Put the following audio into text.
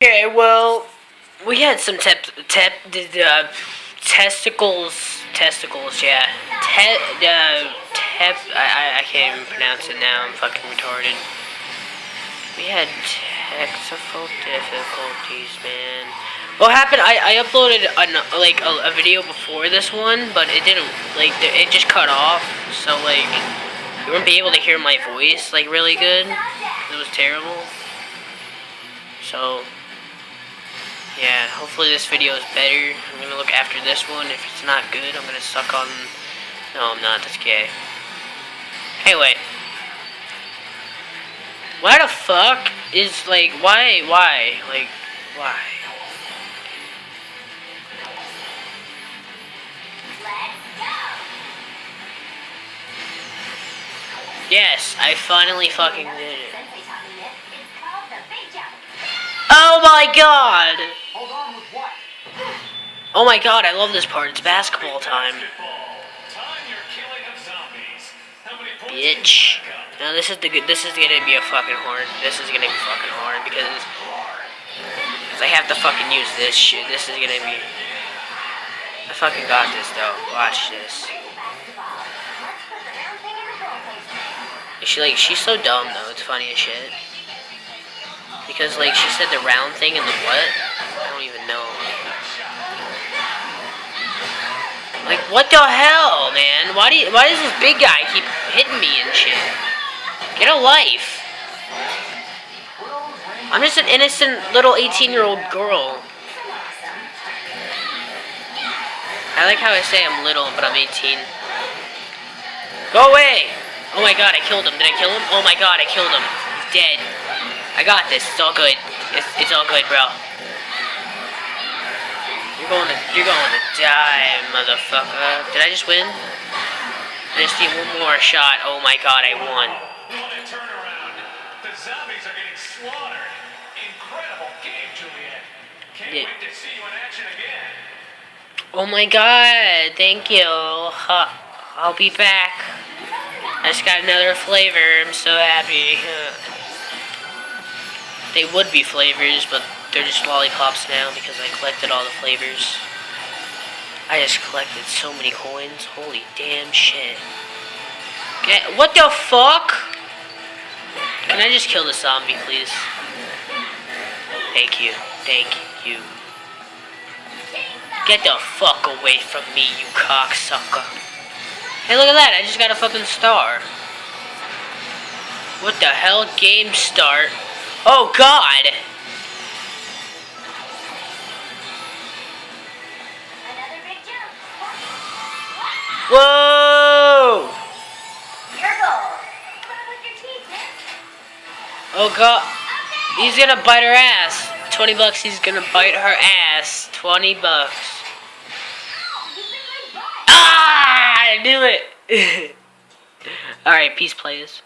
Okay, well, we had some testicles, yeah. I can't even pronounce it now, I'm fucking retarded. We had technical difficulties, man. What happened, I uploaded a video before this one, but it didn't, it just cut off, so, you wouldn't be able to hear my voice, really good. It was terrible. So, yeah, hopefully this video is better. I'm gonna look after this one. If it's not good, I'm gonna suck on... No, I'm not. That's gay. Anyway. Why the fuck is, why? Why? Yes, I finally fucking did it. Oh my god! Oh my god, I love this part. It's basketball time. Bitch. Now this is gonna be a fucking hard. This is gonna be fucking hard because I have to fucking use this shit. This is gonna be... I fucking got this though. Watch this. She's so dumb though. It's funny as shit. Because she said the round thing and the what? I don't even know. What the hell, man? Why does this big guy keep hitting me and shit? Get a life. I'm just an innocent little 18-year-old girl. I like how I say I'm little, but I'm 18. Go away! Oh my god, I killed him. Did I kill him? Oh my god, I killed him. He's dead. I got this. It's all good. It's all good, bro. You're going to die, motherfucker. Did I just win? I just need one more shot. Oh my god, I won. What a turnaround. The zombies are getting slaughtered. Incredible game, Juliet. Can't wait to see you in action again. Oh my god, thank you. I'll be back. I just got another flavor. I'm so happy. They would be flavors, but they're just lollipops now because I collected all the flavors. I just collected so many coins. Holy damn shit. What the fuck? Can I just kill the zombie, please? Thank you. Thank you. Get the fuck away from me, you cocksucker. Hey, look at that. I just got a fucking star. What the hell? Game start. Oh, God. Whoa! Oh god, he's gonna bite her ass. 20 bucks, he's gonna bite her ass. 20 bucks. Ah, I knew it. Alright, peace, players.